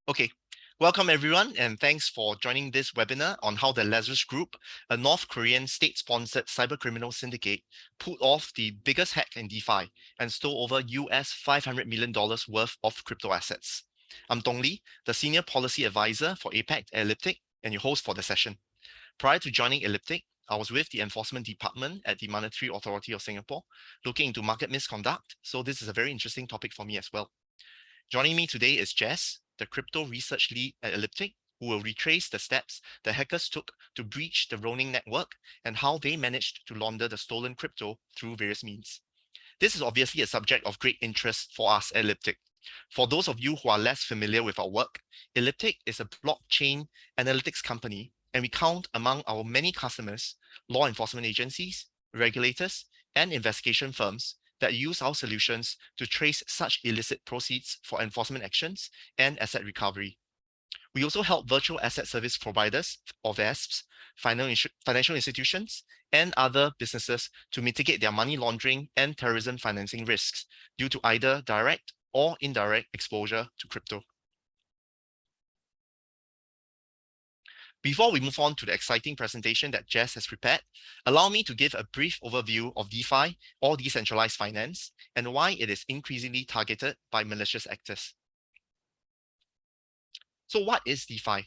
Okay, welcome everyone, and thanks for joining this webinar on how the Lazarus Group, a North Korean state-sponsored cybercriminal syndicate, pulled off the biggest hack in DeFi and stole over $500 million worth of crypto assets. I'm Dong Lee, the Senior Policy Advisor for APAC at Elliptic, and your host for the session. Prior to joining Elliptic, I was with the Enforcement Department at the Monetary Authority of Singapore, looking into market misconduct, so this is a very interesting topic for me as well. Joining me today is Jess, the crypto research lead at Elliptic, who will retrace the steps the hackers took to breach the Ronin network and how they managed to launder the stolen crypto through various means. This is obviously a subject of great interest for us at Elliptic. For those of you who are less familiar with our work, Elliptic is a blockchain analytics company, and we count among our many customers law enforcement agencies, regulators, and investigation firms that use our solutions to trace such illicit proceeds for enforcement actions and asset recovery. We also help virtual asset service providers, or VASPs, financial institutions, and other businesses to mitigate their money laundering and terrorism financing risks due to either direct or indirect exposure to crypto. Before we move on to the exciting presentation that Jess has prepared, allow me to give a brief overview of DeFi, or decentralized finance, and why it is increasingly targeted by malicious actors. So what is DeFi?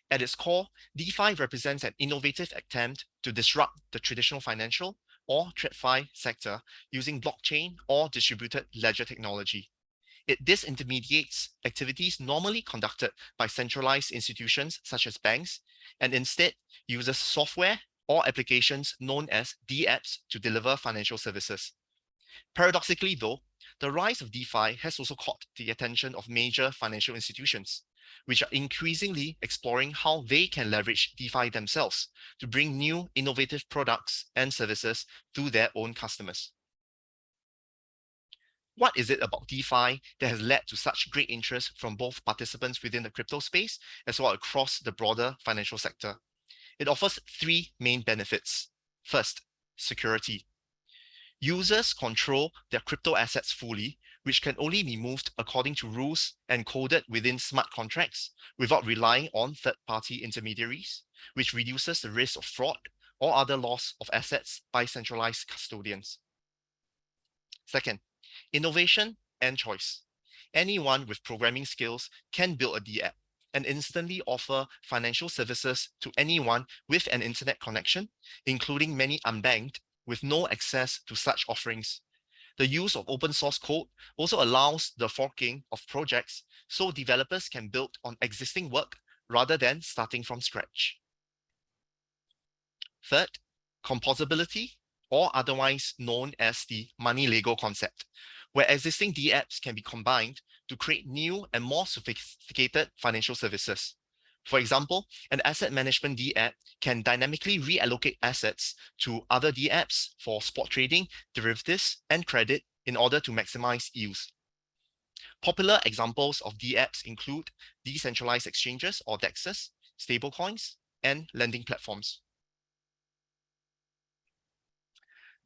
At its core, DeFi represents an innovative attempt to disrupt the traditional financial, or TradFi sector using blockchain or distributed ledger technology. It disintermediates activities normally conducted by centralized institutions such as banks, and instead uses software or applications known as dApps to deliver financial services. Paradoxically though, the rise of DeFi has also caught the attention of major financial institutions, which are increasingly exploring how they can leverage DeFi themselves to bring new innovative products and services to their own customers. What is it about DeFi that has led to such great interest from both participants within the crypto space as well across the broader financial sector? It offers three main benefits. First, security. Users control their crypto assets fully, which can only be moved according to rules and coded within smart contracts without relying on third-party intermediaries, which reduces the risk of fraud or other loss of assets by centralized custodians. Second, innovation and choice. Anyone with programming skills can build a dApp and instantly offer financial services to anyone with an internet connection, including many unbanked with no access to such offerings. The use of open source code also allows the forking of projects so developers can build on existing work rather than starting from scratch. Third, composability, or otherwise known as the money Lego concept, where existing dApps can be combined to create new and more sophisticated financial services. For example, an asset management dApp can dynamically reallocate assets to other dApps for spot trading, derivatives, and credit in order to maximize yields. Popular examples of dApps include decentralized exchanges or DEXs, stablecoins, and lending platforms.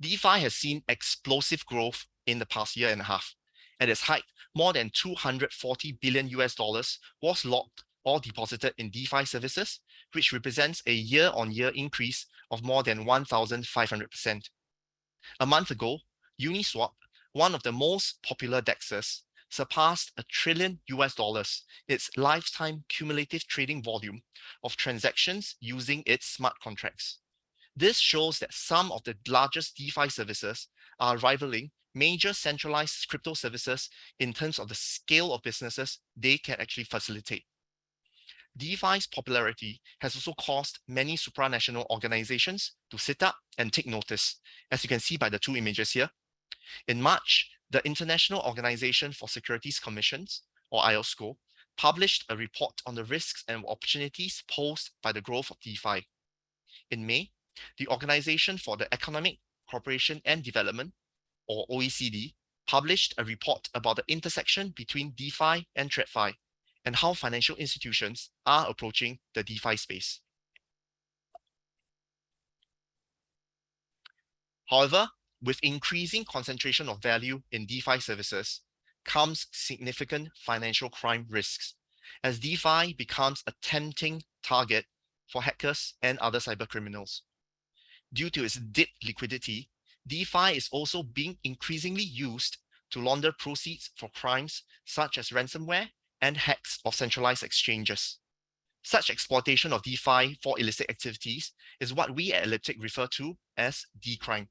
DeFi has seen explosive growth in the past year and a half. At its height, more than 240 billion US dollars was locked or deposited in DeFi services, which represents a year-on-year increase of more than 1,500%. A month ago, Uniswap, one of the most popular DEXs, surpassed $1 trillion its lifetime cumulative trading volume of transactions using its smart contracts. This shows that some of the largest DeFi services are rivaling major centralized crypto services in terms of the scale of businesses they can actually facilitate. DeFi's popularity has also caused many supranational organizations to sit up and take notice, as you can see by the two images here. In March, the International Organization for Securities Commissions, or IOSCO, published a report on the risks and opportunities posed by the growth of DeFi. In May, the Organization for the Economic Cooperation and Development, or OECD, published a report about the intersection between DeFi and TradFi and how financial institutions are approaching the DeFi space. However, with increasing concentration of value in DeFi services comes significant financial crime risks, as DeFi becomes a tempting target for hackers and other cybercriminals. Due to its deep liquidity, DeFi is also being increasingly used to launder proceeds for crimes such as ransomware and hacks of centralized exchanges. Such exploitation of DeFi for illicit activities is what we at Elliptic refer to as D-crime.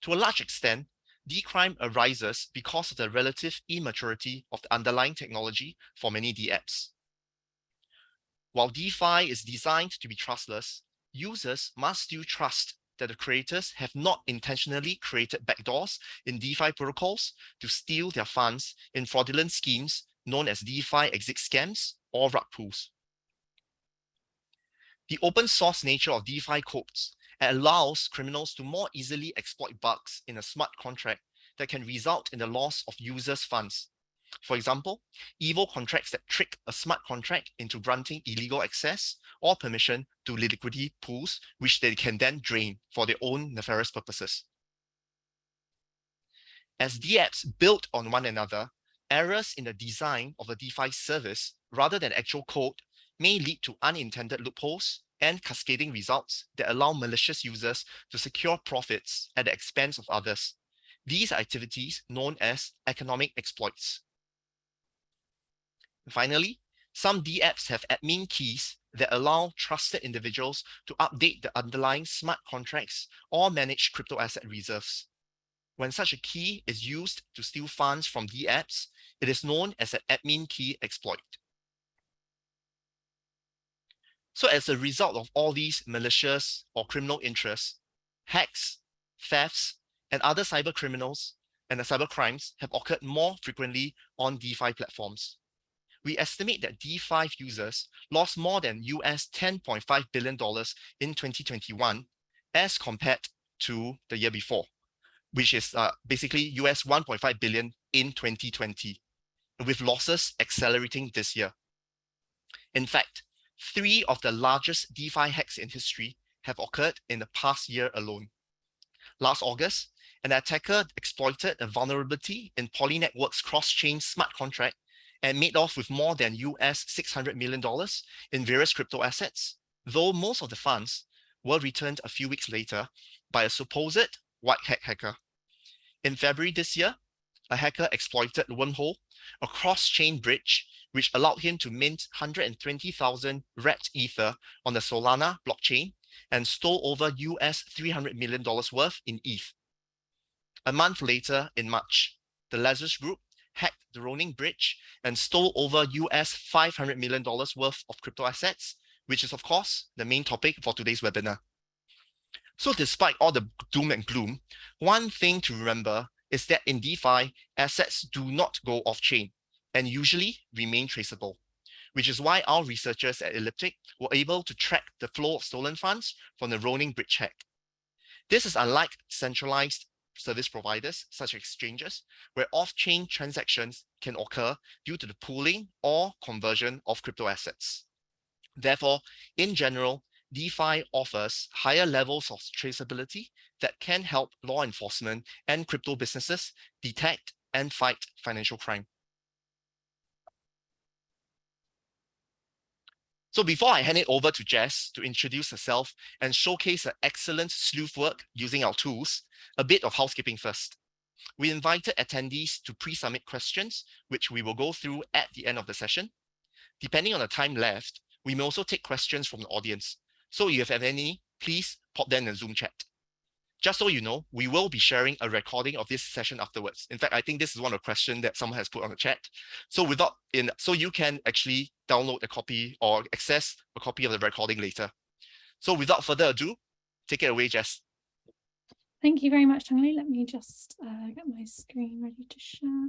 To a large extent, D-crime arises because of the relative immaturity of the underlying technology for many D-apps. While DeFi is designed to be trustless, users must still trust that the creators have not intentionally created backdoors in DeFi protocols to steal their funds in fraudulent schemes known as DeFi exit scams or rug pulls. The open source nature of DeFi codes allows criminals to more easily exploit bugs in a smart contract that can result in the loss of users' funds. For example, evil contracts that trick a smart contract into granting illegal access or permission to liquidity pools, which they can then drain for their own nefarious purposes. As DApps build on one another, errors in the design of a DeFi service rather than actual code may lead to unintended loopholes and cascading results that allow malicious users to secure profits at the expense of others. These are activities known as economic exploits. Finally, some DApps have admin keys that allow trusted individuals to update the underlying smart contracts or manage crypto asset reserves. When such a key is used to steal funds from DApps, it is known as an admin key exploit. So as a result of all these malicious or criminal interests, hacks, thefts, and other cyber criminals and cyber crimes have occurred more frequently on DeFi platforms. We estimate that DeFi users lost more than US $10.5 billion in 2021 as compared to the year before, which is basically US 1.5 billion in 2020, with losses accelerating this year. In fact, 3 of the largest DeFi hacks in history have occurred in the past year alone. Last August, an attacker exploited a vulnerability in Poly Network's cross-chain smart contract and made off with more than US $600 million in various crypto assets, though most of the funds were returned a few weeks later by a supposed white hat hacker. In February this year, a hacker exploited Wormhole, a cross-chain bridge which allowed him to mint 120,000 wrapped Ether on the Solana blockchain and stole over US $300 million worth in ETH. A month later, in March, the Lazarus Group hacked the Ronin bridge and stole over US $500 million worth of crypto assets, which is, of course, the main topic for today's webinar. So despite all the doom and gloom, one thing to remember is that in DeFi, assets do not go off-chain and usually remain traceable, which is why our researchers at Elliptic were able to track the flow of stolen funds from the Ronin bridge hack. This is unlike centralized service providers, such as exchanges, where off-chain transactions can occur due to the pooling or conversion of crypto assets. Therefore, in general, DeFi offers higher levels of traceability that can help law enforcement and crypto businesses detect and fight financial crime. So before I hand it over to Jess to introduce herself and showcase her excellent sleuth work using our tools, a bit of housekeeping first. We invited attendees to pre-submit questions, which we will go through at the end of the session. Depending on the time left, we may also take questions from the audience. So if you have any, please pop them in the Zoom chat. Just so you know, we will be sharing a recording of this session afterwards. In fact, I think this is one of the questions that someone has put on the chat. So so you can actually download a copy or access a copy of the recording later. So without further ado, take it away, Jess. Thank you very much, Tang Li. Let me just get my screen ready to share.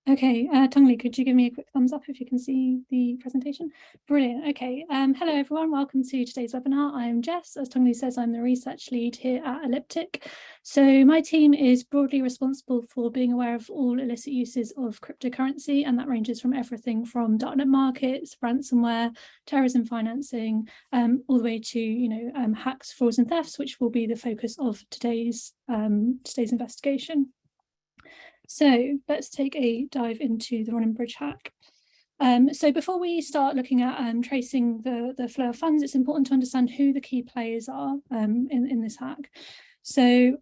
Okay, Tongli, could you give me a quick thumbs up if you can see the presentation? Brilliant. Okay, hello everyone, welcome to today's webinar. I am Jess. As Tongli says, I'm the research lead here at Elliptic. So my team is broadly responsible for being aware of all illicit uses of cryptocurrency, and that ranges from everything from darknet markets, ransomware, terrorism financing, all the way to hacks, frauds, and thefts, which will be the focus of today's investigation. So let's take a dive into the Ronin bridge hack. So before we start looking at tracing the flow of funds, it's important to understand who the key players are in this hack. So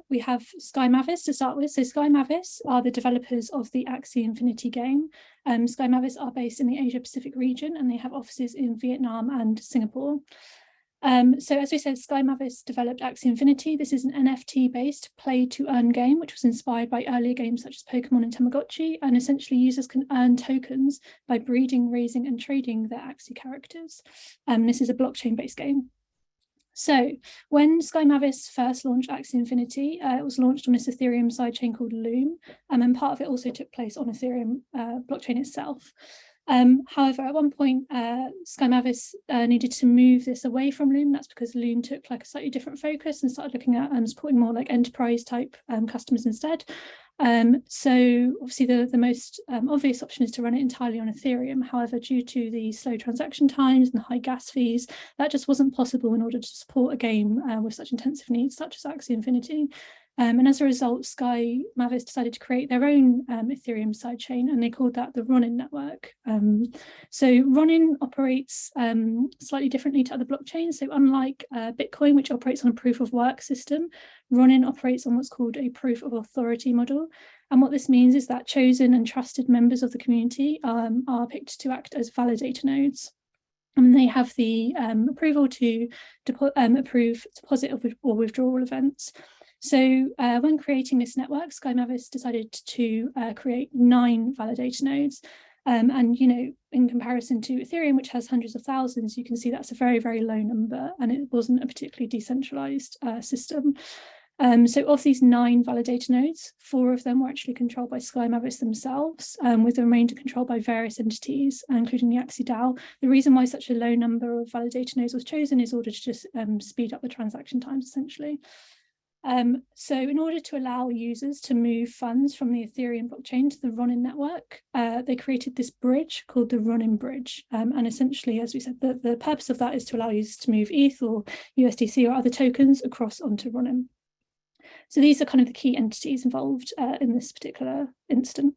we have Sky Mavis to start with. So Sky Mavis are the developers of the Axie Infinity game. Sky Mavis are based in the Asia Pacific region, and they have offices in Vietnam and Singapore. So as we said, Sky Mavis developed Axie Infinity. This is an NFT-based play-to-earn game, which was inspired by earlier games such as Pokemon and Tamagotchi, and essentially users can earn tokens by breeding, raising, and trading their Axie characters. This is a blockchain-based game. So when Sky Mavis first launched Axie Infinity, it was launched on this Ethereum sidechain called Loom, and part of it also took place on Ethereum blockchain itself. However, at one point, Sky Mavis needed to move this away from Loom. That's because Loom took like a slightly different focus and started looking at supporting more like enterprise type customers instead. So obviously the most obvious option is to run it entirely on Ethereum. However, due to the slow transaction times and the high gas fees, that just wasn't possible in order to support a game with such intensive needs such as Axie Infinity. And as a result, Sky Mavis decided to create their own Ethereum sidechain, and they called that the Ronin network. So Ronin operates slightly differently to other blockchains. So unlike Bitcoin, which operates on a proof of work system, Ronin operates on what's called a proof of authority model. And what this means is that chosen and trusted members of the community are picked to act as validator nodes. And they have the approval to approve deposit or withdrawal events. So when creating this network, Sky Mavis decided to create 9 validator nodes. And, in comparison to Ethereum, which has hundreds of thousands, you can see that's a very, very low number, and it wasn't a particularly decentralized system. So of these 9 validator nodes, 4 of them were actually controlled by Sky Mavis themselves, with the remainder controlled by various entities, including the Axie DAO. The reason why such a low number of validator nodes was chosen is in order to just speed up the transaction times, essentially. So in order to allow users to move funds from the Ethereum blockchain to the Ronin network, they created this bridge called the Ronin bridge. And essentially, as we said, the purpose of that is to allow users to move ETH or USDC or other tokens across onto Ronin. So these are kind of the key entities involved in this particular instance.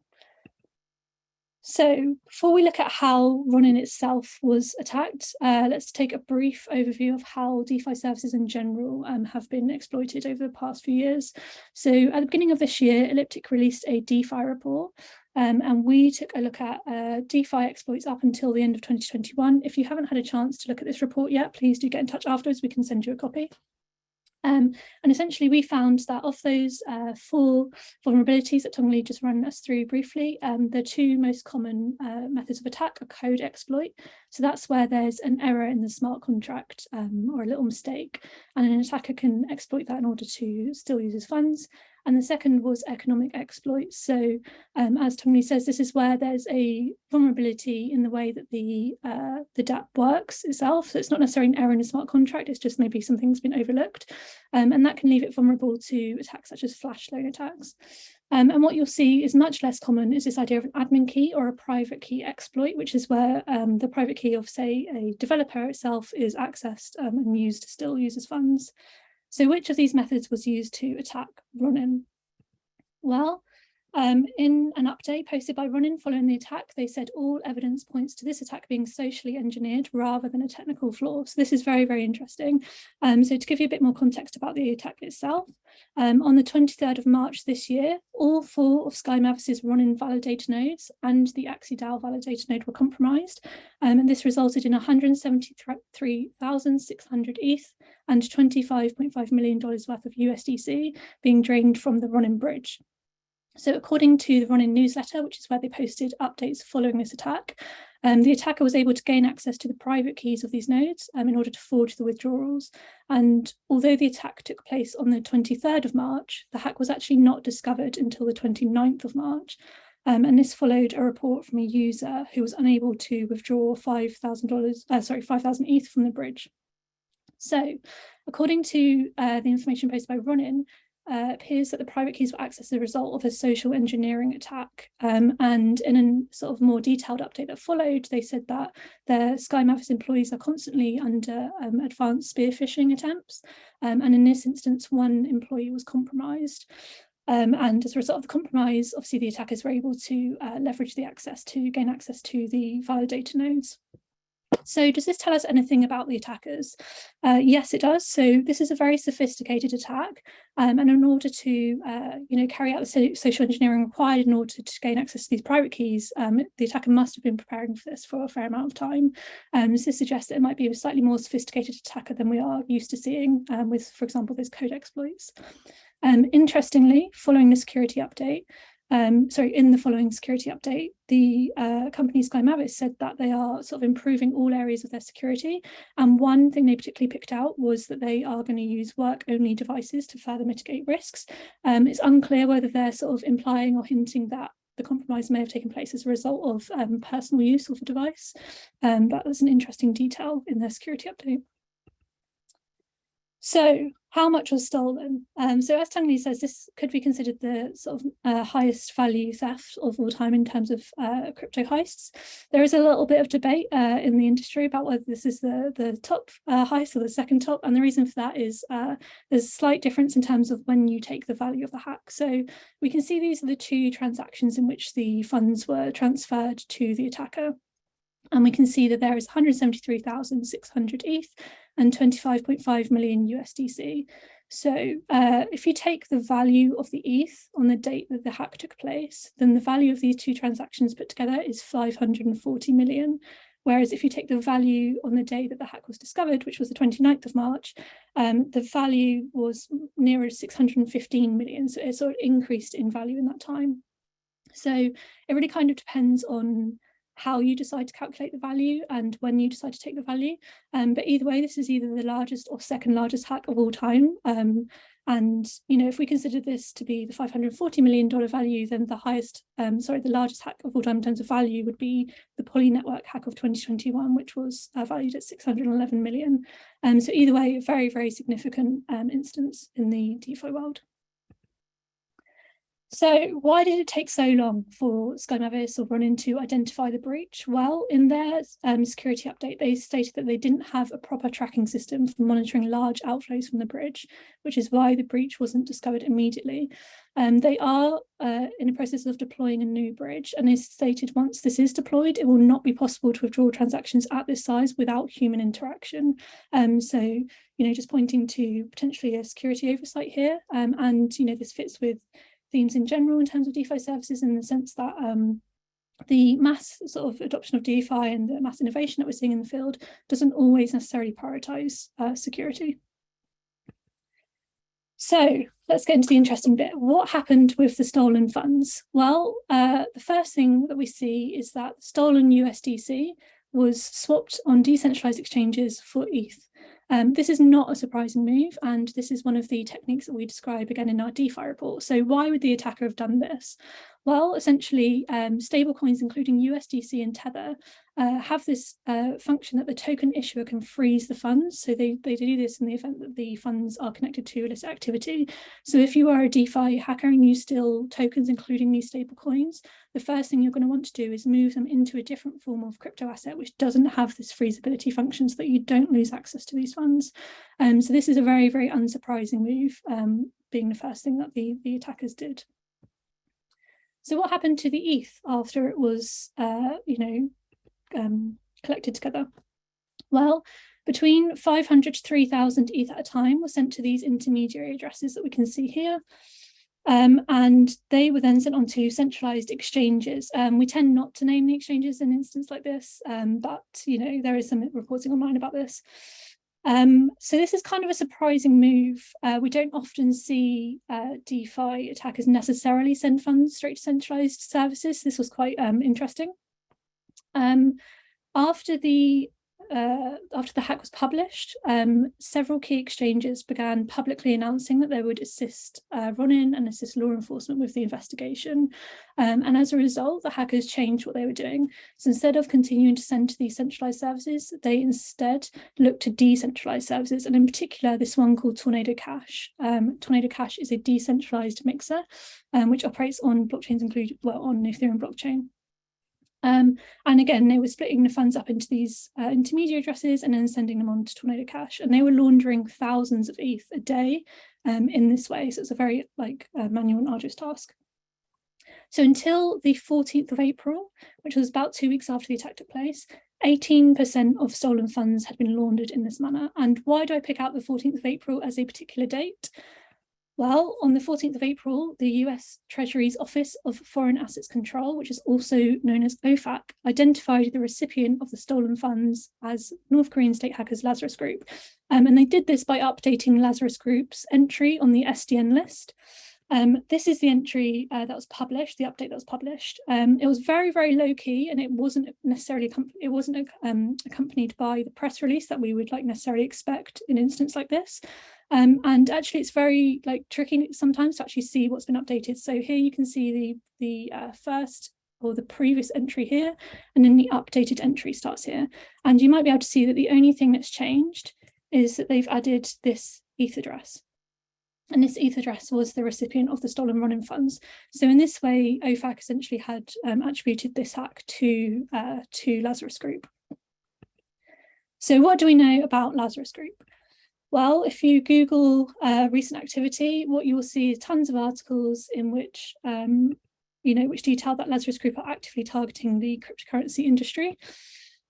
So before we look at how Ronin itself was attacked, let's take a brief overview of how DeFi services in general have been exploited over the past few years. So at the beginning of this year, Elliptic released a DeFi report, and we took a look at DeFi exploits up until the end of 2021. If you haven't had a chance to look at this report yet, please do get in touch afterwards. We can send you a copy. And essentially, we found that of those 4 vulnerabilities that Tongli just ran us through briefly, the 2 most common methods of attack are code exploit. So that's where there's an error in the smart contract or a little mistake, and an attacker can exploit that in order to steal users' funds. And the second was economic exploit. So as Tongli says, this is where there's a vulnerability in the way that the dApp works itself. So it's not necessarily an error in a smart contract, it's just maybe something's been overlooked. And that can leave it vulnerable to attacks such as flash loan attacks. And what you'll see is much less common is this idea of an admin key or a private key exploit, which is where the private key of, say, a developer itself is accessed and used to steal users' funds. So which of these methods was used to attack Ronin? Well, in an update posted by Ronin following the attack, they said all evidence points to this attack being socially engineered rather than a technical flaw. So this is very, very interesting. So to give you a bit more context about the attack itself, on the 23rd of March this year, all 4 of Sky Mavis's Ronin validator nodes and the Axie DAO validator node were compromised. And this resulted in 173,600 ETH and $25.5 million worth of USDC being drained from the Ronin bridge. So according to the Ronin newsletter, which is where they posted updates following this attack, the attacker was able to gain access to the private keys of these nodes in order to forge the withdrawals. And although the attack took place on the 23rd of March, the hack was actually not discovered until the 29th of March. And this followed a report from a user who was unable to withdraw $5,000 ETH from the bridge. So, according to the information posted by Ronin, appears that the private keys were accessed as a result of a social engineering attack. And in a sort of more detailed update that followed, they said that the Sky Mavis employees are constantly under advanced spear phishing attempts. And in this instance, one employee was compromised. And as a result of the compromise, obviously the attackers were able to leverage the access to gain access to the validator nodes. So does this tell us anything about the attackers? Yes, it does. So this is a very sophisticated attack. And in order to carry out the social engineering required in order to gain access to these private keys, the attacker must have been preparing for this for a fair amount of time. So this suggests that it might be a slightly more sophisticated attacker than we are used to seeing with, for example, those code exploits. Interestingly, following the security update, in the following security update, the company Sky Mavis said that they are sort of improving all areas of their security. And one thing they particularly picked out was that they are going to use work-only devices to further mitigate risks. It's unclear whether they're sort of implying or hinting that the compromise may have taken place as a result of personal use of the device. But that's an interesting detail in their security update. So how much was stolen? So as Tangli says, this could be considered the sort of highest value theft of all time in terms of crypto heists. There is a little bit of debate in the industry about whether this is the top heist or the second top. And the reason for that is there's a slight difference in terms of when you take the value of the hack. So we can see these are the two transactions in which the funds were transferred to the attacker. And we can see that there is 173,600 ETH and 25.5 million USDC. So if you take the value of the ETH on the date that the hack took place, then the value of these two transactions put together is 540 million. Whereas if you take the value on the day that the hack was discovered, which was the 29th of March, the value was nearer 615 million. So it sort of increased in value in that time. So it really kind of depends on how you decide to calculate the value and when you decide to take the value. But either way, this is either the largest or second largest hack of all time. And, if we consider this to be the $540 million value, then the largest hack of all time in terms of value would be the Poly network hack of 2021, which was valued at 611 million. So either way, a very, very significant instance in the DeFi world. So why did it take so long for Sky Mavis or Ronin to identify the breach? Well, in their security update, they stated that they didn't have a proper tracking system for monitoring large outflows from the bridge, which is why the breach wasn't discovered immediately. They are in the process of deploying a new bridge, and they stated once this is deployed, it will not be possible to withdraw transactions at this size without human interaction. So, just pointing to potentially a security oversight here, and this fits with themes in general in terms of DeFi services, in the sense that the mass sort of adoption of DeFi and the mass innovation that we're seeing in the field doesn't always necessarily prioritize security. So let's get into the interesting bit. What happened with the stolen funds? Well, the first thing that we see is that stolen USDC was swapped on decentralized exchanges for ETH. This is not a surprising move, and this is one of the techniques that we describe again in our DeFi report. So why would the attacker have done this? Well, essentially, stablecoins, including USDC and Tether, have this function that the token issuer can freeze the funds. So they do this in the event that the funds are connected to illicit activity. So if you are a DeFi hacker and you steal tokens, including these stablecoins, the first thing you're going to want to do is move them into a different form of crypto asset, which doesn't have this freezability function, so that you don't lose access to these funds. So this is a very, very unsurprising move, being the first thing that the attackers did. So what happened to the ETH after it was, collected together? Well, between 500 to 3,000 ETH at a time were sent to these intermediary addresses that we can see here. And they were then sent on to centralized exchanges. We tend not to name the exchanges in an instance like this, but there is some reporting online about this. So this is kind of a surprising move. We don't often see DeFi attackers necessarily send funds straight to centralized services. This was quite interesting. After the the hack was published, several key exchanges began publicly announcing that they would assist Ronin and assist law enforcement with the investigation. And as a result, the hackers changed what they were doing. So instead of continuing to send to these centralized services, they instead looked to decentralized services, and in particular, this one called Tornado Cash. Tornado Cash is a decentralized mixer, which operates on blockchains included, well, on Ethereum blockchain. And again, they were splitting the funds up into these intermediary addresses and then sending them on to Tornado Cash. And they were laundering thousands of ETH a day in this way. So it's a very manual and arduous task. So until the 14th of April, which was about 2 weeks after the attack took place, 18% of stolen funds had been laundered in this manner. And why do I pick out the 14th of April as a particular date? Well, on the 14th of April, the US Treasury's Office of Foreign Assets Control, which is also known as OFAC, identified the recipient of the stolen funds as North Korean state hackers Lazarus Group. And they did this by updating Lazarus Group's entry on the SDN list. This is the entry that was published, the update that was published. It was very, very low key, and it wasn't necessarily accompanied by the press release that we would necessarily expect in an instance like this. And actually, it's very tricky sometimes to actually see what's been updated. So here you can see the first or the previous entry here, and then the updated entry starts here. And you might be able to see that the only thing that's changed is that they've added this ETH address. And this ETH address was the recipient of the stolen Ronin funds. So in this way, OFAC essentially had attributed this hack to Lazarus Group. So what do we know about Lazarus Group? Well, if you Google recent activity, what you will see is tons of articles in which, which detail that Lazarus Group are actively targeting the cryptocurrency industry.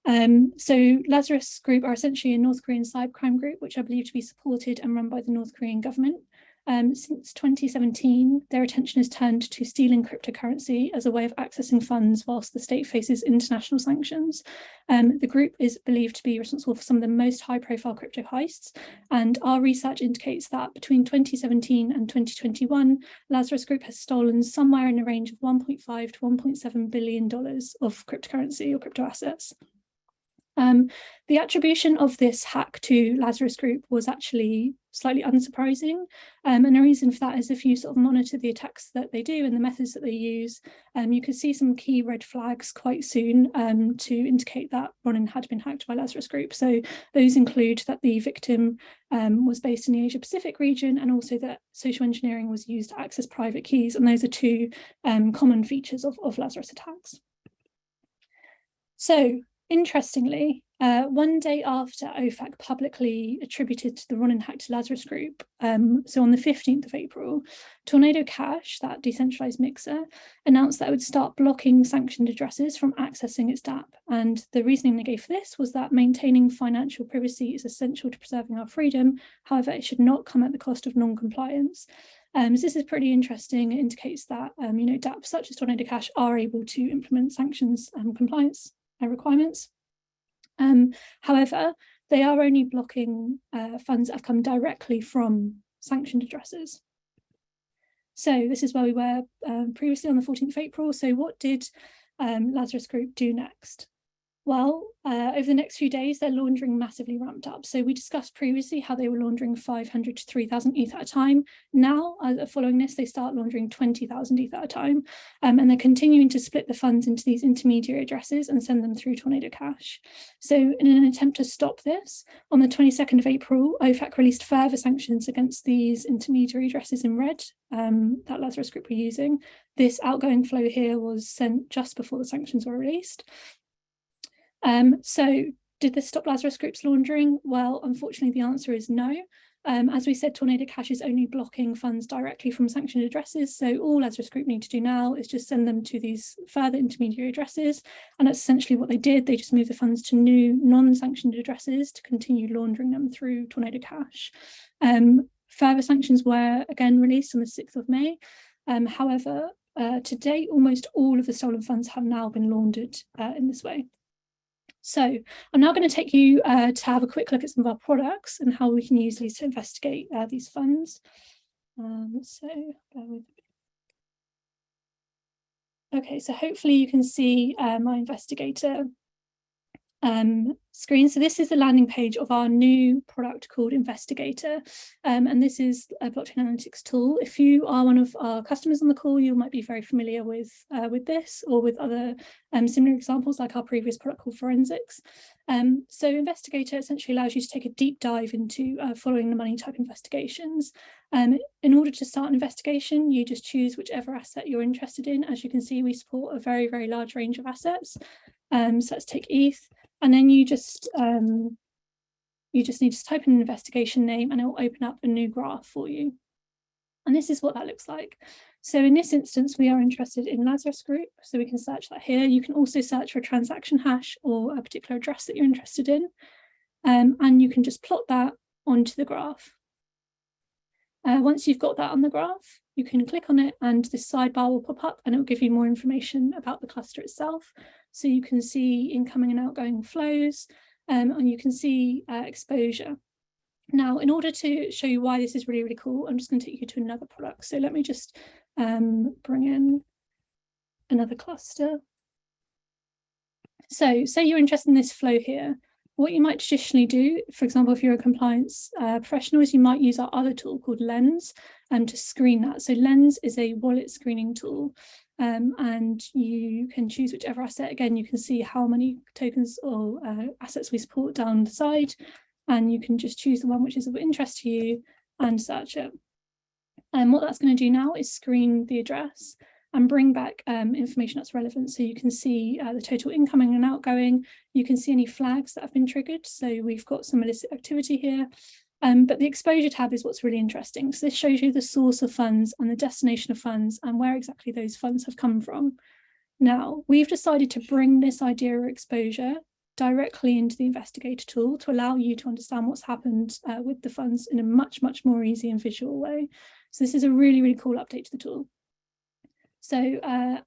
So Lazarus Group are essentially a North Korean cybercrime group, which are believed to be supported and run by the North Korean government. Since 2017, their attention has turned to stealing cryptocurrency as a way of accessing funds whilst the state faces international sanctions. The group is believed to be responsible for some of the most high-profile crypto heists, and our research indicates that between 2017 and 2021, Lazarus Group has stolen somewhere in the range of $1.5 to $1.7 billion of cryptocurrency or crypto assets. The attribution of this hack to Lazarus Group was actually slightly unsurprising. And the reason for that is if you sort of monitor the attacks that they do and the methods that they use, you could see some key red flags quite soon to indicate that Ronin had been hacked by Lazarus Group. So those include that the victim was based in the Asia Pacific region, and also that social engineering was used to access private keys. And those are two common features of Lazarus attacks. So interestingly, one day after OFAC publicly attributed the Ronin hack to Lazarus Group, so on the 15th of April, Tornado Cash, that decentralized mixer, announced that it would start blocking sanctioned addresses from accessing its DApp. And the reasoning they gave for this was that maintaining financial privacy is essential to preserving our freedom. However, it should not come at the cost of non-compliance. So this is pretty interesting. It indicates that dApps such as Tornado Cash are able to implement sanctions and compliance requirements. However, they are only blocking funds that have come directly from sanctioned addresses. So this is where we were previously on the 14th of April. So what did Lazarus Group do next? Well, over the next few days, their laundering massively ramped up. So we discussed previously how they were laundering 500 to 3,000 ETH at a time. Now, following this, they start laundering 20,000 ETH at a time. And they're continuing to split the funds into these intermediary addresses and send them through Tornado Cash. So in an attempt to stop this, on the 22nd of April, OFAC released further sanctions against these intermediary addresses in red that Lazarus Group were using. This outgoing flow here was sent just before the sanctions were released. So did this stop Lazarus Group's laundering? Well, unfortunately, the answer is no. As we said, Tornado Cash is only blocking funds directly from sanctioned addresses. So all Lazarus Group need to do now is just send them to these further intermediary addresses. And that's essentially what they did. They just moved the funds to new non-sanctioned addresses to continue laundering them through Tornado Cash. Further sanctions were again released on the 6th of May. However, to date, almost all of the stolen funds have now been laundered in this way. So I'm now going to take you to have a quick look at some of our products and how we can use these to investigate these funds. Okay, so hopefully you can see my investigator screen. So this is the landing page of our new product called Investigator, and this is a blockchain analytics tool. If you are one of our customers on the call, you might be very familiar with this or with other similar examples like our previous product called Forensics. So Investigator essentially allows you to take a deep dive into following the money type investigations. In order to start an investigation, you just choose whichever asset you're interested in. As you can see, we support a very, very large range of assets. So let's take ETH. And then you just need to type in an investigation name and it will open up a new graph for you. And this is what that looks like. So in this instance, we are interested in Lazarus Group. So we can search that here. You can also search for a transaction hash or a particular address that you're interested in. And you can just plot that onto the graph. Once you've got that on the graph, you can click on it and this sidebar will pop up and it will give you more information about the cluster itself. So you can see incoming and outgoing flows, and you can see exposure. Now, in order to show you why this is really, really cool, I'm just going to take you to another product. So let me just bring in another cluster. So say you're interested in this flow here. What you might traditionally do, for example, if you're a compliance professional, is you might use our other tool called Lens to screen that. So Lens is a wallet screening tool, and you can choose whichever asset. Again, you can see how many tokens or assets we support down the side, and you can just choose the one which is of interest to you and search it. And what that's going to do now is screen the address and bring back information that's relevant. So you can see the total incoming and outgoing. You can see any flags that have been triggered. So we've got some illicit activity here. But the exposure tab is what's really interesting. So this shows you the source of funds and the destination of funds and where exactly those funds have come from. Now, we've decided to bring this idea of exposure directly into the Investigator tool to allow you to understand what's happened with the funds in a much, much more easy and visual way. So this is a really, really cool update to the tool. So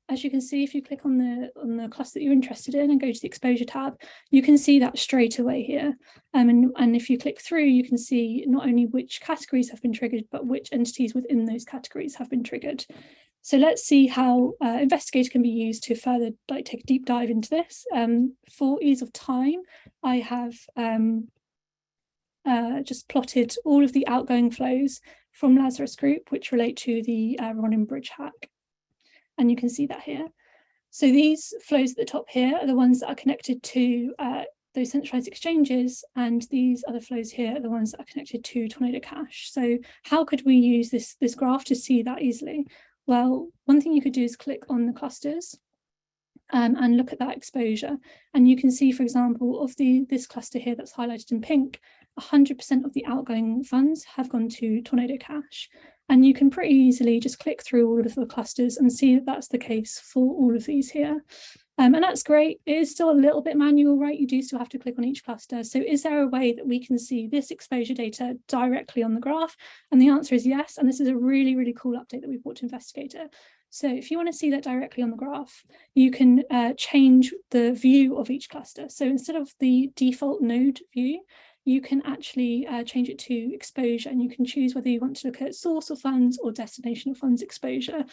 as you can see, if you click on the cluster that you're interested in and go to the exposure tab, you can see that straight away here. And if you click through, you can see not only which categories have been triggered, but which entities within those categories have been triggered. So let's see how Investigator can be used to further take a deep dive into this. For ease of time, I have just plotted all of the outgoing flows from Lazarus Group, which relate to the Ronin bridge hack. And you can see that here. So these flows at the top here are the ones that are connected to those centralized exchanges, and these other flows here are the ones that are connected to Tornado Cash. So how could we use this graph to see that easily? Well, one thing you could do is click on the clusters and look at that exposure. And you can see, for example, of this cluster here that's highlighted in pink, 100% of the outgoing funds have gone to Tornado Cash. And you can pretty easily just click through all of the clusters and see that that's the case for all of these here. And that's great. It is still a little bit manual, right? You do still have to click on each cluster. So is there a way that we can see this exposure data directly on the graph? And the answer is yes. And this is a really, really cool update that we brought to Investigator. So if you want to see that directly on the graph, you can change the view of each cluster. So instead of the default node view, you can actually change it to exposure, and you can choose whether you want to look at source of funds or destination of funds exposure.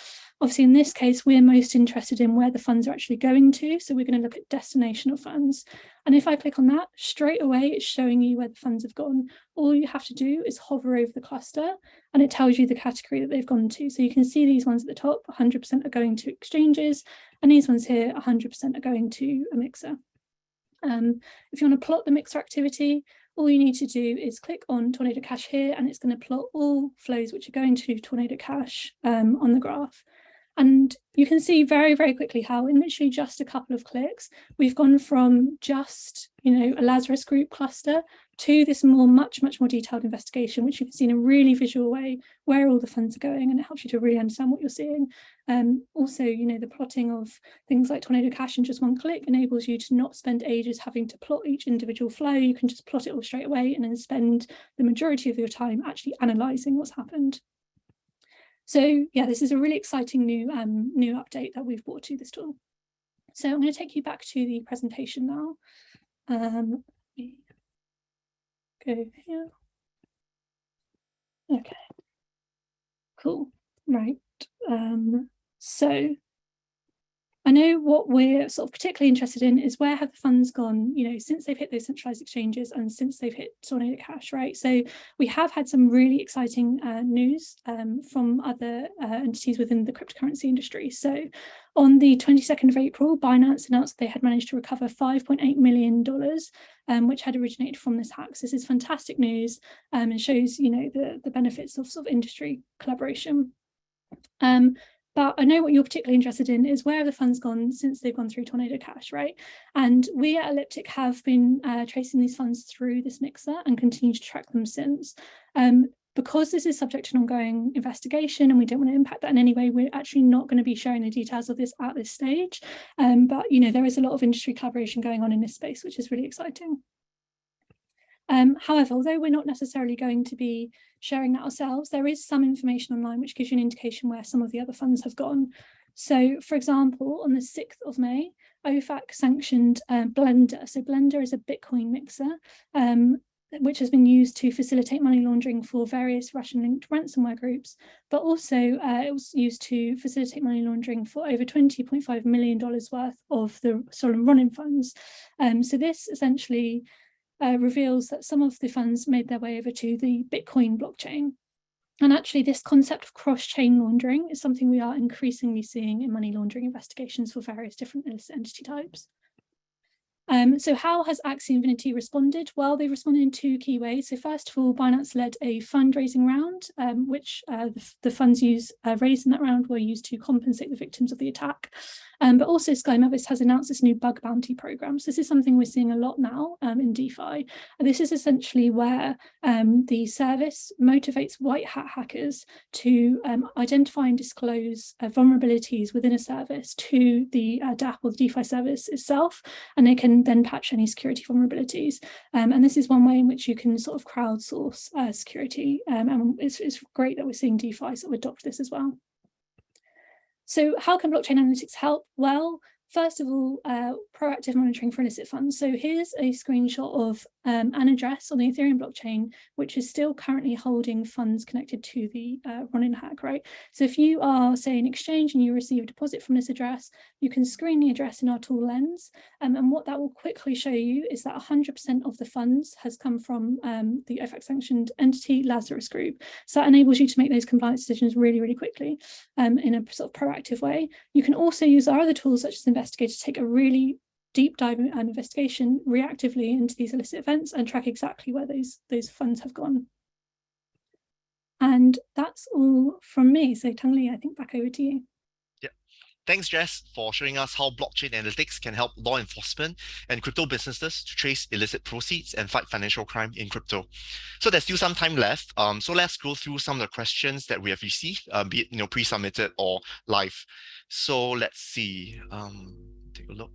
Obviously, in this case, we're most interested in where the funds are actually going to. So we're going to look at destination of funds. And if I click on that, straight away, it's showing you where the funds have gone. All you have to do is hover over the cluster and it tells you the category that they've gone to. So you can see these ones at the top, 100% are going to exchanges, and these ones here, 100% are going to a mixer. If you want to plot the mixer activity, all you need to do is click on Tornado Cash here, and it's going to plot all flows which are going to Tornado Cash on the graph. And you can see very, very quickly how in literally just a couple of clicks, we've gone from just, a Lazarus Group cluster to this much more detailed investigation, which you can see in a really visual way where all the funds are going, and it helps you to really understand what you're seeing. Also, the plotting of things like Tornado Cash in just one click enables you to not spend ages having to plot each individual flow. You can just plot it all straight away and then spend the majority of your time actually analysing what's happened. So yeah, this is a really exciting new update that we've brought to this tool. So I'm going to take you back to the presentation now. Let me go here. Okay, cool, right. So I know what we're sort of particularly interested in is where have the funds gone, since they've hit those centralized exchanges and since they've hit Tornado Cash, right? So we have had some really exciting news from other entities within the cryptocurrency industry. So on the 22nd of April, Binance announced they had managed to recover $5.8 million, which had originated from this hack. So this is fantastic news and shows, the benefits of sort of industry collaboration. But I know what you're particularly interested in is where have the funds gone since they've gone through Tornado Cash, right? And we at Elliptic have been tracing these funds through this mixer and continue to track them since. Because this is subject to an ongoing investigation and we don't want to impact that in any way, we're actually not going to be sharing the details of this at this stage. But, there is a lot of industry collaboration going on in this space, which is really exciting. However, although we're not necessarily going to be sharing that ourselves, there is some information online which gives you an indication where some of the other funds have gone. So, for example, on the 6th of May, OFAC sanctioned Blender. So Blender is a Bitcoin mixer, which has been used to facilitate money laundering for various Russian-linked ransomware groups, but also it was used to facilitate money laundering for over $20.5 million worth of the stolen Ronin funds. So this essentially reveals that some of the funds made their way over to the Bitcoin blockchain. And actually, this concept of cross-chain laundering is something we are increasingly seeing in money laundering investigations for various different illicit entity types. So how has Axie Infinity responded? Well, they responded in two key ways. So first of all, Binance led a fundraising round, which the funds raised in that round were used to compensate the victims of the attack. But also Sky Mavis has announced this new bug bounty program. So this is something we're seeing a lot now in DeFi. This is essentially where the service motivates white hat hackers to identify and disclose vulnerabilities within a service to the DApp or the DeFi service itself, and they can then patch any security vulnerabilities. And this is one way in which you can sort of crowdsource security. And it's great that we're seeing DeFi sort of adopt this as well. So how can blockchain analytics help? Well, first of all, proactive monitoring for illicit funds. So here's a screenshot of an address on the Ethereum blockchain, which is still currently holding funds connected to the Ronin hack, right? So if you are, say, an exchange and you receive a deposit from this address, you can screen the address in our tool Lens. And what that will quickly show you is that 100% of the funds has come from the OFAC sanctioned entity Lazarus Group. So that enables you to make those compliance decisions really, really quickly in a sort of proactive way. You can also use our other tools, such as Investigator, to take a really deep dive investigation reactively into these illicit events and track exactly where those funds have gone. And that's all from me. So Tang-Li, I think back over to you. Yeah. Thanks, Jess, for showing us how blockchain analytics can help law enforcement and crypto businesses to trace illicit proceeds and fight financial crime in crypto. So there's still some time left. So let's go through some of the questions that we have received, be it pre-submitted or live. So let's see. Take a look.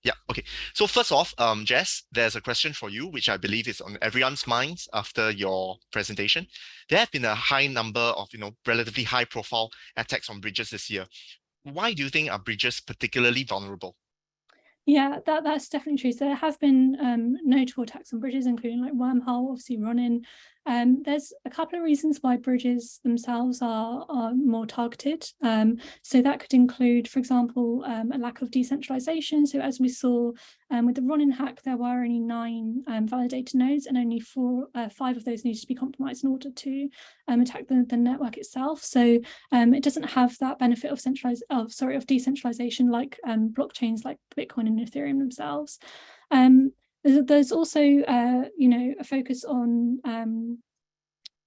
Yeah, okay. So first off, Jess, there's a question for you, which I believe is on everyone's minds after your presentation. There have been a high number of, relatively high profile attacks on bridges this year. Why do you think are bridges particularly vulnerable? Yeah, that's definitely true. So there have been notable attacks on bridges, including like Wormhole, obviously Ronin. There's a couple of reasons why bridges themselves are more targeted. So that could include, for example, a lack of decentralization. So as we saw with the Ronin hack, there were only 9 validated nodes, and only 5 of those needed to be compromised in order to attack the network itself. So it doesn't have that benefit of decentralization like blockchains like Bitcoin and Ethereum themselves. There's also, a focus on,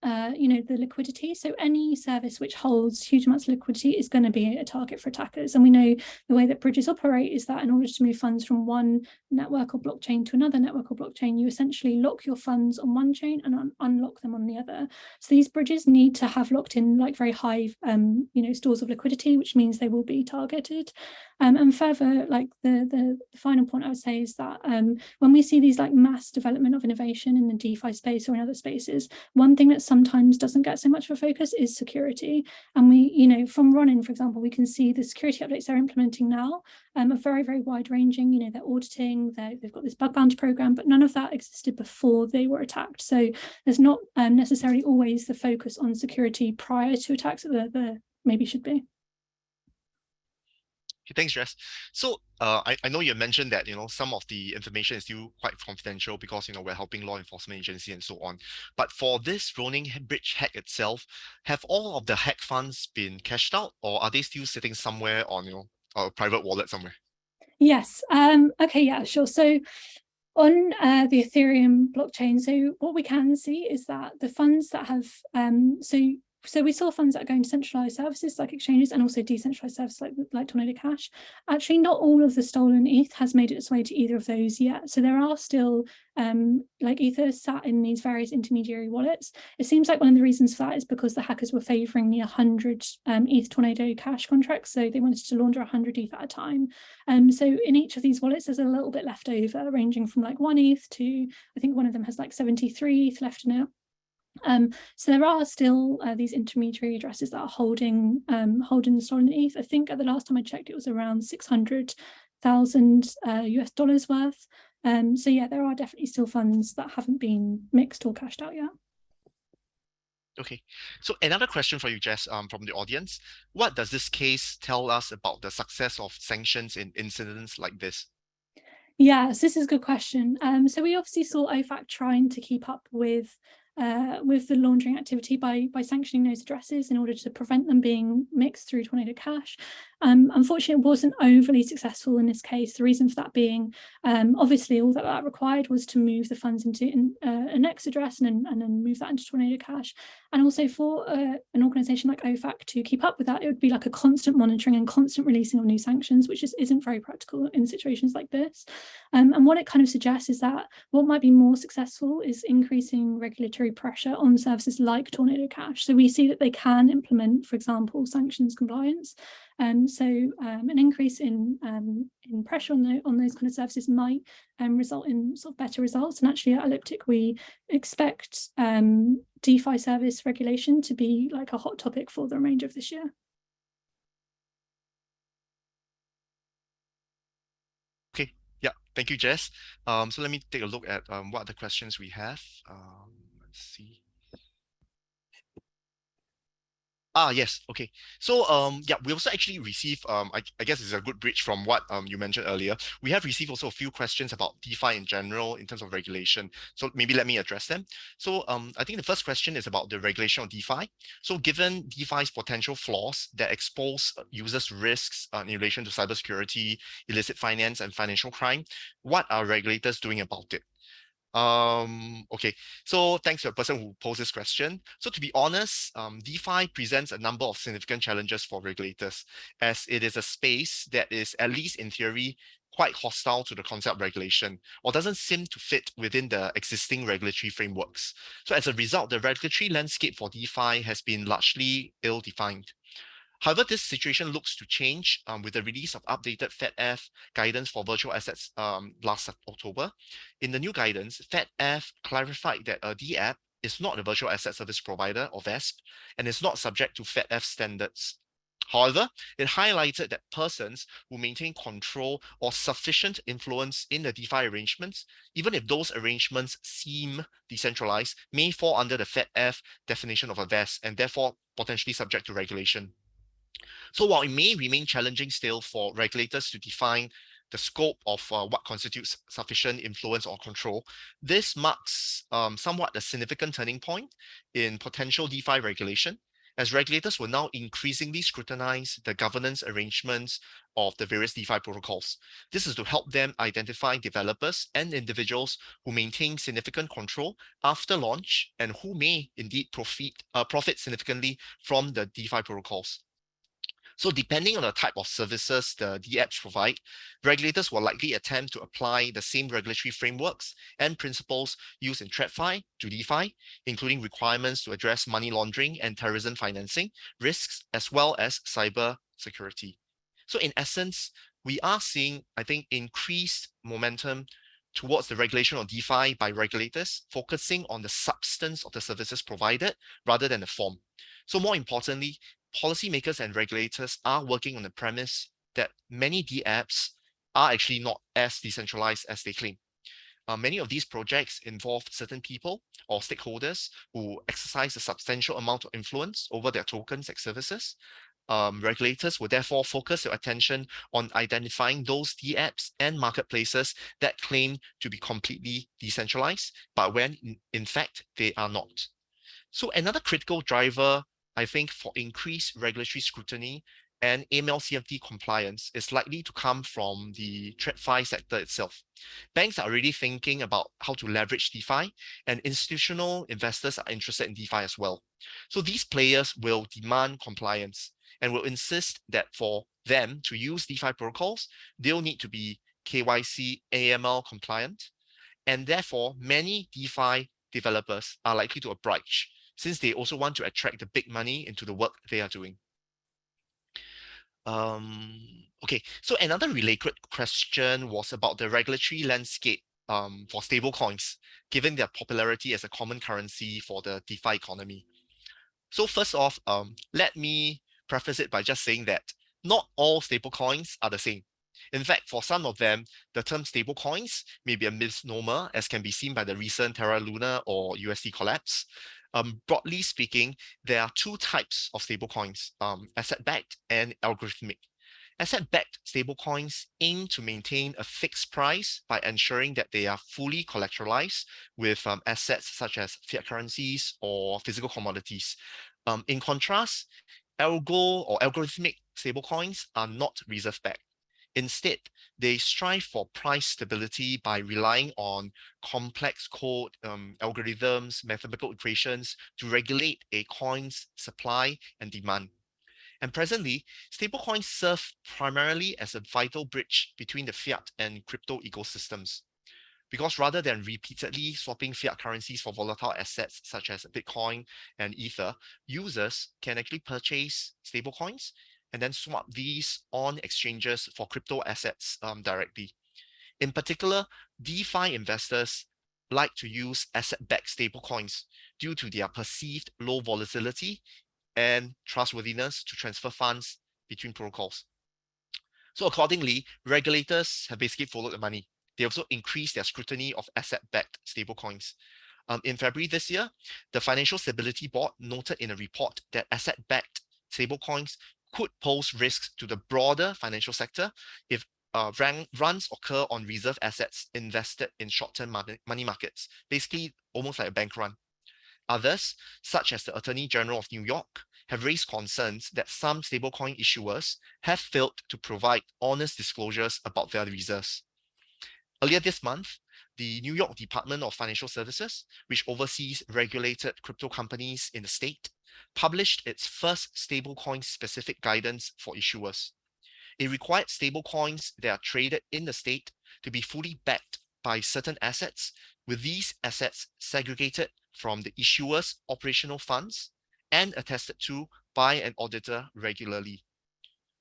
the liquidity. So any service which holds huge amounts of liquidity is going to be a target for attackers. And we know the way that bridges operate is that in order to move funds from one network or blockchain to another network or blockchain, you essentially lock your funds on one chain and unlock them on the other. So these bridges need to have locked in like very high, stores of liquidity, which means they will be targeted. And further, like the final point I would say is that when we see these like mass development of innovation in the DeFi space or in other spaces, one thing that sometimes doesn't get so much of a focus is security. And we, from Ronin, for example, we can see the security updates they're implementing now are very, very wide ranging. They're auditing, they've got this bug bounty program, but none of that existed before they were attacked. So there's not necessarily always the focus on security prior to attacks that there maybe should be. Okay, thanks, Jess. So I know you mentioned that some of the information is still quite confidential because we're helping law enforcement agency and so on. But for this Ronin bridge hack itself, have all of the hack funds been cashed out, or are they still sitting somewhere on a private wallet somewhere? Yes. Okay. Yeah. Sure. So on the Ethereum blockchain, so what we can see is that the funds that have so we saw funds that are going to centralized services like exchanges and also decentralized services like Tornado Cash. Actually, not all of the stolen ETH has made its way to either of those yet. So there are still like Ether sat in these various intermediary wallets. It seems like one of the reasons for that is because the hackers were favoring the 100 ETH Tornado Cash contracts. So they wanted to launder 100 ETH at a time. So in each of these wallets, there's a little bit left over, ranging from like 1 ETH to, I think one of them has like 73 ETH left in it. So there are still these intermediary addresses that are holding the stolen ETH. I think at the last time I checked, it was around 600,000 US dollars worth. So yeah, there are definitely still funds that haven't been mixed or cashed out yet. Okay, so another question for you, Jess, from the audience. What does this case tell us about the success of sanctions in incidents like this? Yes, this is a good question. So we obviously saw OFAC trying to keep up with the laundering activity by sanctioning those addresses in order to prevent them being mixed through Tornado Cash. Unfortunately, it wasn't overly successful in this case. The reason for that being, obviously, all that required was to move the funds into a next address and then move that into Tornado Cash. And also for an organization like OFAC to keep up with that, it would be like a constant monitoring and constant releasing of new sanctions, which just isn't very practical in situations like this. And what it kind of suggests is that what might be more successful is increasing regulatory pressure on services like Tornado Cash. So we see that they can implement, for example, sanctions compliance. An increase in pressure on those kind of services might result in sort of better results. And actually at Elliptic, we expect DeFi service regulation to be like a hot topic for the remainder of this year. Okay, yeah, thank you, Jess. So let me take a look at what other questions we have. Let's see. Yes, okay. So yeah, we also actually received I guess it's a good bridge from what you mentioned earlier. We have received also a few questions about DeFi in general in terms of regulation. So maybe let me address them. So I think the first question is about the regulation of DeFi. So given DeFi's potential flaws that expose users' risks in relation to cybersecurity, illicit finance, and financial crime, what are regulators doing about it? Okay, so thanks to the person who posed this question. So to be honest, DeFi presents a number of significant challenges for regulators, as it is a space that is, at least in theory, quite hostile to the concept of regulation, or doesn't seem to fit within the existing regulatory frameworks. So as a result, the regulatory landscape for DeFi has been largely ill-defined. However, this situation looks to change with the release of updated FATF guidance for virtual assets last October. In the new guidance, FATF clarified that a DApp is not a virtual asset service provider or VASP and is not subject to FATF standards. However, it highlighted that persons who maintain control or sufficient influence in the DeFi arrangements, even if those arrangements seem decentralized, may fall under the FATF definition of a VASP and therefore potentially subject to regulation. So while it may remain challenging still for regulators to define the scope of what constitutes sufficient influence or control, this marks somewhat a significant turning point in potential DeFi regulation, as regulators will now increasingly scrutinize the governance arrangements of the various DeFi protocols. This is to help them identify developers and individuals who maintain significant control after launch and who may indeed profit significantly from the DeFi protocols. So depending on the type of services the DApps provide, regulators will likely attempt to apply the same regulatory frameworks and principles used in TradFi to DeFi, including requirements to address money laundering and terrorism financing risks, as well as cyber security. So in essence, we are seeing, I think, increased momentum towards the regulation of DeFi by regulators, focusing on the substance of the services provided rather than the form. So more importantly, policymakers and regulators are working on the premise that many DApps are actually not as decentralized as they claim. Many of these projects involve certain people or stakeholders who exercise a substantial amount of influence over their tokens and services. Regulators will therefore focus their attention on identifying those DApps and marketplaces that claim to be completely decentralized, but when in fact they are not. So another critical driver, I think, for increased regulatory scrutiny and AML/CFT compliance is likely to come from the TradFi sector itself. Banks are already thinking about how to leverage DeFi, and institutional investors are interested in DeFi as well. So these players will demand compliance and will insist that for them to use DeFi protocols, they'll need to be KYC AML compliant, and therefore many DeFi developers are likely to oblige, since they also want to attract the big money into the work they are doing. Okay, so another related question was about the regulatory landscape for stablecoins, given their popularity as a common currency for the DeFi economy. So first off, let me preface it by just saying that not all stablecoins are the same. In fact, for some of them, the term stablecoins may be a misnomer, as can be seen by the recent Terra Luna or USD collapse. Broadly speaking, there are two types of stablecoins, asset-backed and algorithmic. Asset-backed stablecoins aim to maintain a fixed price by ensuring that they are fully collateralized with assets such as fiat currencies or physical commodities. In contrast, algorithmic stablecoins are not reserve-backed. Instead, they strive for price stability by relying on complex code, algorithms, mathematical equations to regulate a coin's supply and demand. And presently, stablecoins serve primarily as a vital bridge between the fiat and crypto ecosystems. Because rather than repeatedly swapping fiat currencies for volatile assets such as Bitcoin and Ether, users can actually purchase stablecoins and then swap these on exchanges for crypto assets directly. In particular, DeFi investors like to use asset-backed stablecoins due to their perceived low volatility and trustworthiness to transfer funds between protocols. So accordingly, regulators have basically followed the money. They also increased their scrutiny of asset-backed stablecoins. In February this year, the Financial Stability Board noted in a report that asset-backed stablecoins could pose risks to the broader financial sector if runs occur on reserve assets invested in short-term money markets, basically almost like a bank run. Others, such as the Attorney General of New York, have raised concerns that some stablecoin issuers have failed to provide honest disclosures about their reserves. Earlier this month, the New York Department of Financial Services, which oversees regulated crypto companies in the state, published its first stablecoin-specific guidance for issuers. It required stablecoins that are traded in the state to be fully backed by certain assets, with these assets segregated from the issuer's operational funds and attested to by an auditor regularly.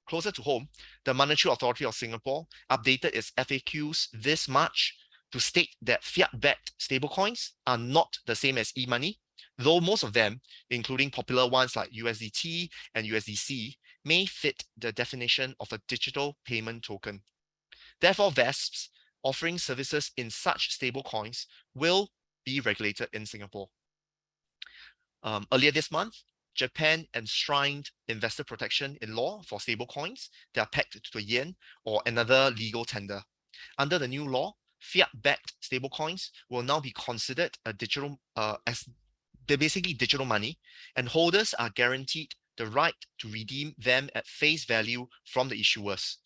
Closer to home, the Monetary Authority of Singapore updated its FAQs this March to state that fiat-backed stablecoins are not the same as e-money, though most of them, including popular ones like USDT and USDC, may fit the definition of a digital payment token. Therefore, VASPs offering services in such stablecoins will be regulated in Singapore. Earlier this month, Japan enshrined investor protection in law for stablecoins that are pegged to the yen or another legal tender. Under the new law, fiat-backed stablecoins will now be considered a digital as they're basically digital money, and holders are guaranteed the right to redeem them at face value from the issuers.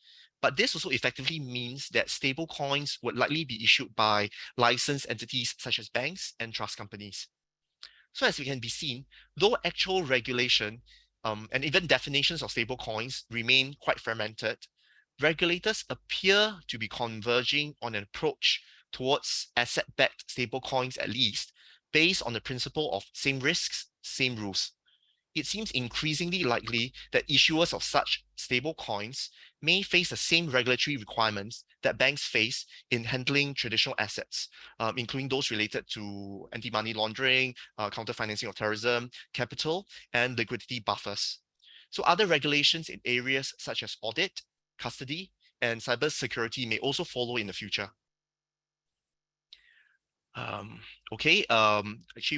But this also effectively means that stablecoins would likely be issued by licensed entities such as banks and trust companies. So as it can be seen, though actual regulation and even definitions of stablecoins remain quite fragmented, regulators appear to be converging on an approach towards asset-backed stablecoins at least, based on the principle of same risks, same rules. It seems increasingly likely that issuers of such stablecoins may face the same regulatory requirements that banks face in handling traditional assets, including those related to anti-money laundering, counter-financing of terrorism, capital, and liquidity buffers. So other regulations in areas such as audit, custody, and cybersecurity may also follow in the future. Actually,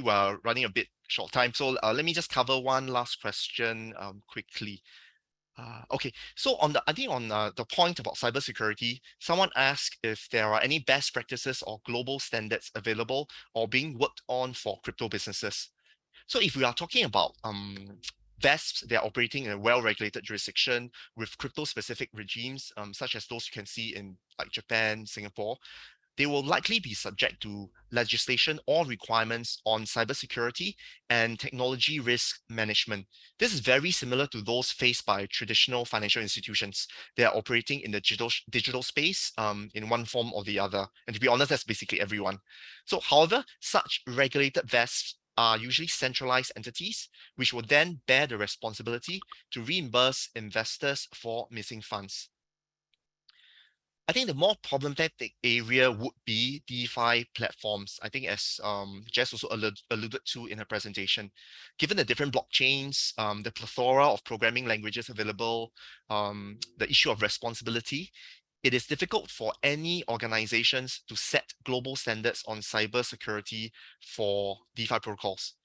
we're running a bit short time, so let me just cover one last question quickly. Okay, so I think on the point about cybersecurity, someone asked if there are any best practices or global standards available or being worked on for crypto businesses. So if we are talking about VESPs, they're operating in a well-regulated jurisdiction with crypto-specific regimes, such as those you can see in like Japan, Singapore. They will likely be subject to legislation or requirements on cybersecurity and technology risk management. This is very similar to those faced by traditional financial institutions. They are operating in the digital space in one form or the other. And to be honest, that's basically everyone. So, however, such regulated vests are usually centralized entities, which will then bear the responsibility to reimburse investors for missing funds. I think the more problematic area would be DeFi platforms. I think as Jess also alluded to in her presentation, given the different blockchains, the plethora of programming languages available, the issue of responsibility, it is difficult for any organizations to set global standards on cybersecurity for DeFi protocols.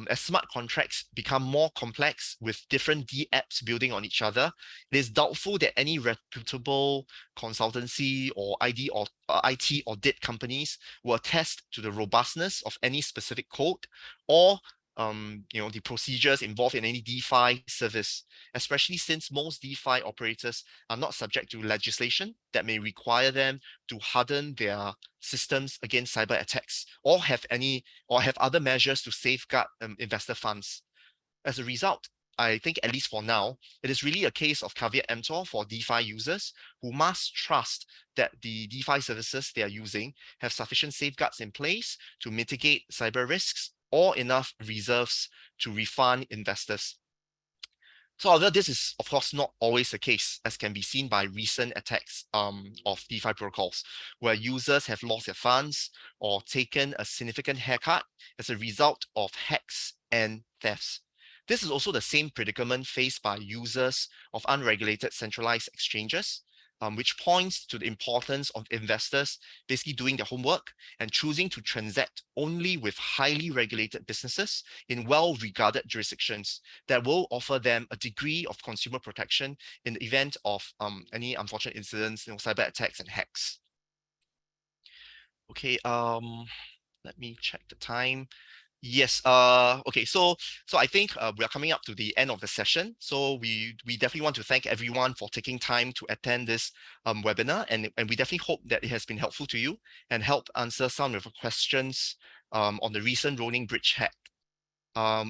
As smart contracts become more complex with different dApps building on each other, it is doubtful that any reputable consultancy or IT audit companies will attest to the robustness of any specific code or the procedures involved in any DeFi service, especially since most DeFi operators are not subject to legislation that may require them to harden their systems against cyber attacks or have other measures to safeguard investor funds. As a result, I think at least for now, it is really a case of caveat emptor for DeFi users who must trust that the DeFi services they are using have sufficient safeguards in place to mitigate cyber risks or enough reserves to refund investors. So, although this is, of course, not always the case, as can be seen by recent attacks of DeFi protocols, where users have lost their funds or taken a significant haircut as a result of hacks and thefts. This is also the same predicament faced by users of unregulated centralized exchanges, which points to the importance of investors basically doing their homework and choosing to transact only with highly regulated businesses in well-regarded jurisdictions that will offer them a degree of consumer protection in the event of any unfortunate incidents, cyber attacks and hacks. Okay, let me check the time. Yes. Okay. So I think we are coming up to the end of the session. So we definitely want to thank everyone for taking time to attend this webinar, and we definitely hope that it has been helpful to you and helped answer some of your questions on the recent Ronin bridge hack.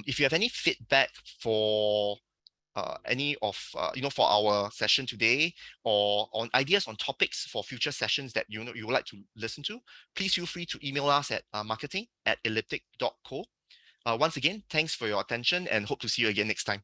If you have any feedback for any of for our session today, or on ideas on topics for future sessions that you would like to listen to, please feel free to email us at marketing@elliptic.co. Once again, thanks for your attention and hope to see you again next time.